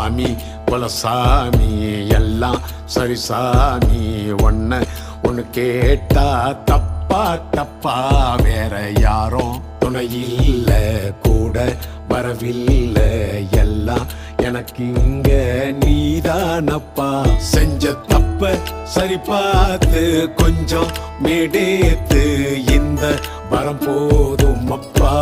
சாமி குலசாமி எல்லாம் சரி சாமி. ஒன்னு கேட்டா தப்பா தப்பா, வேற யாரும் துணையில்ல கூட வரவில்லை, எல்லாம் எனக்கு இங்க நீதானப்பா. செஞ்ச தப்ப சரி பார்த்து கொஞ்சம் மேடேத்து, இந்த வரம் போதும் அப்பா.